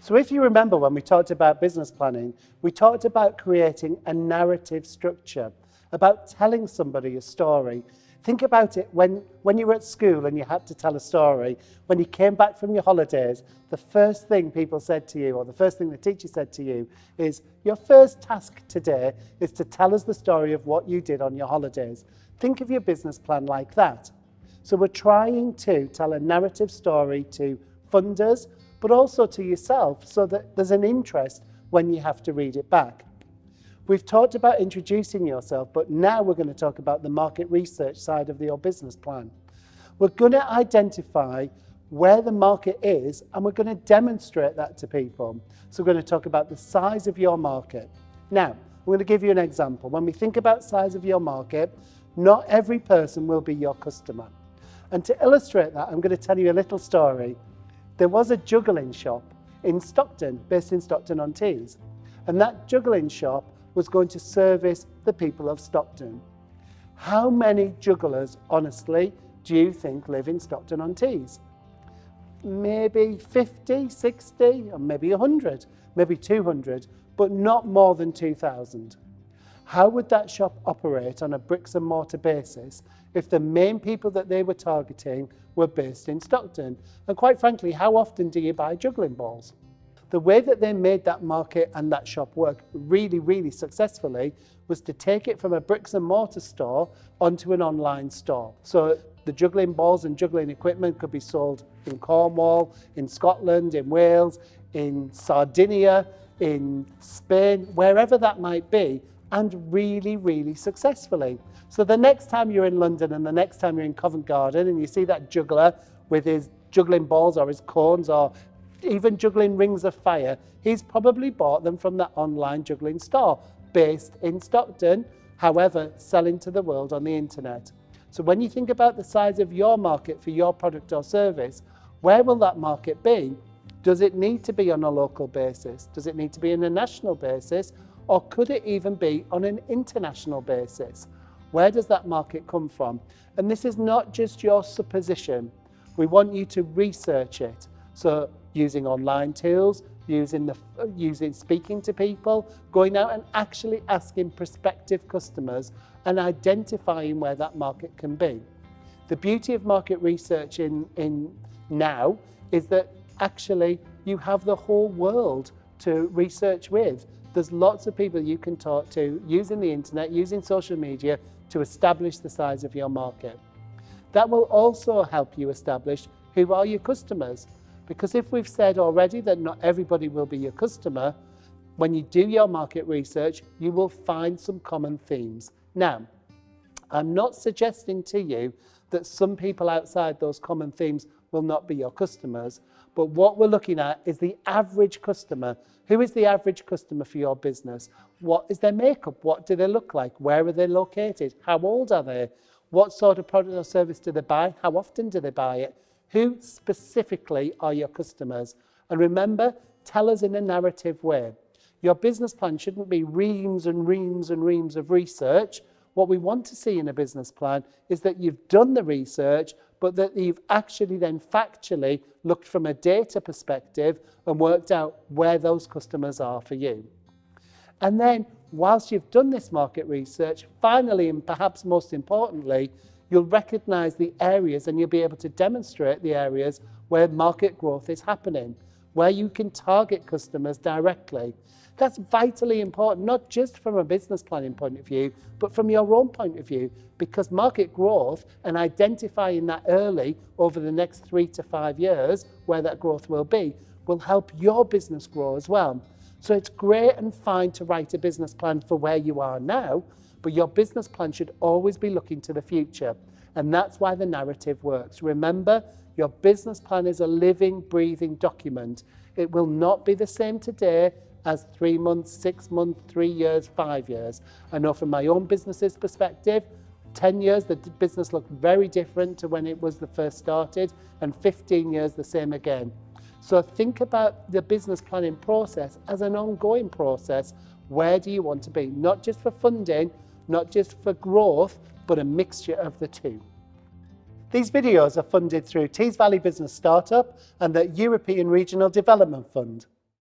So if you remember when we talked about business planning, we talked about creating a narrative structure, about telling somebody a story. Think about it when you were at school and you had to tell a story. When you came back from your holidays, the first thing people said to you, or the first thing the teacher said to you, is your first task today is to tell us the story of what you did on your holidays. Think of your business plan like that. So we're trying to tell a narrative story to funders, but also to yourself, so that there's an interest when you have to read it back. We've talked about introducing yourself, but now we're going to talk about the market research side of your business plan. We're going to identify where the market is, and we're going to demonstrate that to people. So we're going to talk about the size of your market. Now, I'm going to give you an example. When we think about size of your market, not every person will be your customer. And to illustrate that, I'm going to tell you a little story. There was a juggling shop in Stockton, based in Stockton-on-Tees, and that juggling shop was going to service the people of Stockton. How many jugglers, honestly, do you think live in Stockton-on-Tees? Maybe 50, 60, or maybe 100, maybe 200, but not more than 2,000. How would that shop operate on a bricks and mortar basis if the main people that they were targeting were based in Stockton? And quite frankly, how often do you buy juggling balls? The way that they made that market and that shop work really, really successfully was to take it from a bricks and mortar store onto an online store. So the juggling balls and juggling equipment could be sold in Cornwall, in Scotland, in Wales, in Sardinia, in Spain, wherever that might be, and really, really successfully. So the next time you're in London and the next time you're in Covent Garden and you see that juggler with his juggling balls or his cones or even juggling rings of fire, he's probably bought them from that online juggling store based in Stockton, however, selling to the world on the internet. So when you think about the size of your market for your product or service, where will that market be? Does it need to be on a local basis? Does it need to be on a national basis? Or could it even be on an international basis? Where does that market come from? And this is not just your supposition. We want you to research it. So using online tools, using speaking to people, going out and actually asking prospective customers and identifying where that market can be. The beauty of market research in now is that actually you have the whole world to research with. There's lots of people you can talk to using the internet, using social media to establish the size of your market. That will also help you establish who are your customers. Because if we've said already that not everybody will be your customer, when you do your market research, you will find some common themes. Now, I'm not suggesting to you that some people outside those common themes will not be your customers, but what we're looking at is the average customer. Who is the average customer for your business? What is their makeup? What do they look like? Where are they located? How old are they? What sort of product or service do they buy? How often do they buy it? Who specifically are your customers? And remember, tell us in a narrative way. Your business plan shouldn't be reams and reams and reams of research. What we want to see in a business plan is that you've done the research, but that you've actually then factually looked from a data perspective and worked out where those customers are for you. And then, whilst you've done this market research, finally, and perhaps most importantly, you'll recognize the areas and you'll be able to demonstrate the areas where market growth is happening, where you can target customers directly. That's vitally important, not just from a business planning point of view, but from your own point of view, because market growth and identifying that early over the next 3 to 5 years, where that growth will be, will help your business grow as well. So it's great and fine to write a business plan for where you are now, but your business plan should always be looking to the future. And that's why the narrative works. Remember, your business plan is a living, breathing document. It will not be the same today as 3 months, 6 months, 3 years, 5 years. I know from my own business's perspective, 10 years, the business looked very different to when it was the first started, and 15 years, the same again. So think about the business planning process as an ongoing process. Where do you want to be? Not just for funding, not just for growth, but a mixture of the two. These videos are funded through Tees Valley Business Startup and the European Regional Development Fund.